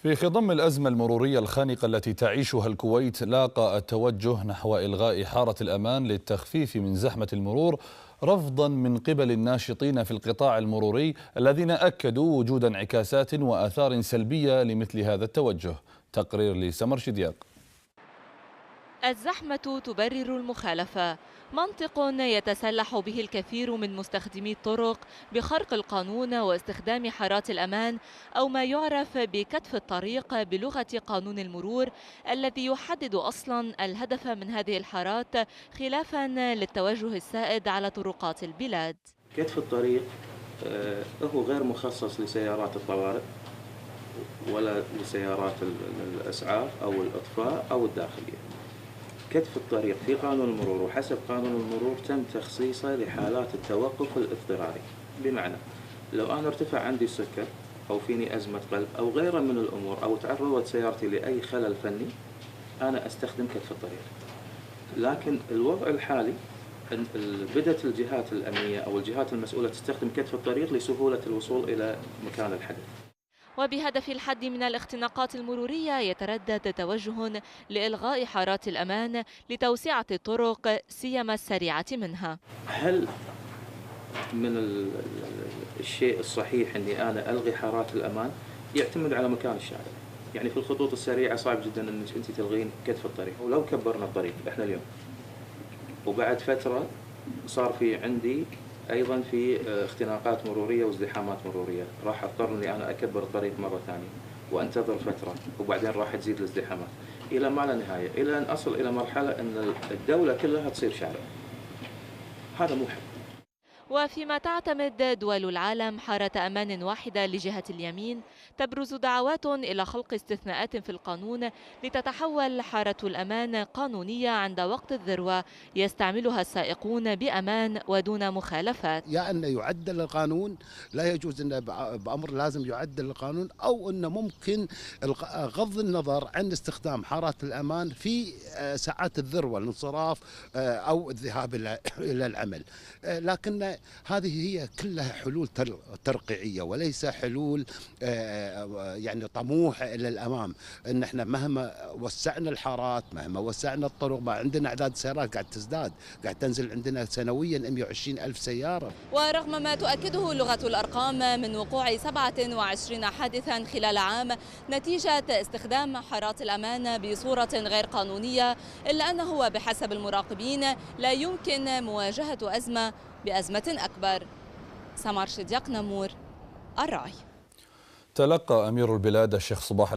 في خضم الأزمة المرورية الخانقة التي تعيشها الكويت، لاقى التوجه نحو إلغاء حارة الأمان للتخفيف من زحمة المرور رفضا من قبل الناشطين في القطاع المروري الذين أكدوا وجود انعكاسات وآثار سلبية لمثل هذا التوجه. تقرير لسمر شدياق. الزحمة تبرر المخالفة، منطق يتسلح به الكثير من مستخدمي الطرق بخرق القانون واستخدام حارات الأمان أو ما يعرف بكتف الطريق بلغة قانون المرور الذي يحدد أصلا الهدف من هذه الحارات، خلافا للتوجه السائد على طرقات البلاد. كتف الطريق هو غير مخصص لسيارات الطوارئ ولا لسيارات الإسعاف أو الإطفاء أو الداخلية. كتف الطريق في قانون المرور وحسب قانون المرور تم تخصيصه لحالات التوقف الاضطراري، بمعنى لو أنا ارتفع عندي السكر أو فيني أزمة قلب أو غيرها من الأمور أو تعرضت سيارتي لأي خلل فني، أنا أستخدم كتف الطريق. لكن الوضع الحالي بدأت الجهات الأمنية أو الجهات المسؤولة تستخدم كتف الطريق لسهولة الوصول إلى مكان الحدث. وبهدف الحد من الاختناقات المرورية يتردد توجه لإلغاء حارات الأمان لتوسعة الطرق سيما السريعة منها. هل من الشيء الصحيح أني أنا ألغي حارات الأمان؟ يعتمد على مكان الشارع. يعني في الخطوط السريعة صعب جدا أنك أنت تلغين كتف الطريق، ولو كبرنا الطريق إحنا اليوم وبعد فترة صار في عندي أيضا في اختناقات مرورية وازدحامات مرورية، راح أضطر أني أنا أكبر الطريق مرة ثانية وأنتظر فترة وبعدين راح تزيد الازدحامات إلى ما لا نهاية، إلى أن أصل إلى مرحلة أن الدولة كلها تصير شارع. هذا مو حل. وفيما تعتمد دول العالم حارة أمان واحدة لجهة اليمين، تبرز دعوات إلى خلق استثناءات في القانون لتتحول حارة الأمان قانونية عند وقت الذروة يستعملها السائقون بأمان ودون مخالفات. يا أن يعدل القانون، لا يجوز أن بأمر لازم يعدل القانون، أو أن ممكن غض النظر عن استخدام حارات الأمان في ساعات الذروة، الانصراف أو الذهاب إلى العمل. لكن هذه هي كلها حلول ترقيعية وليس حلول يعني طموحة إلى الأمام. إن احنا مهما وسعنا الحارات، مهما وسعنا الطرق، ما عندنا أعداد السيارات قاعد تزداد، قاعد تنزل عندنا سنويا 120 ألف سيارة. ورغم ما تؤكده لغة الأرقام من وقوع 27 حادثا خلال عام نتيجة استخدام حارات الأمان بصورة غير قانونية، إلا أنه بحسب المراقبين لا يمكن مواجهة أزمة بأزمة أكبر. سمر شدياق، نمور، الرأي. تلقى أمير البلاد الشيخ صباح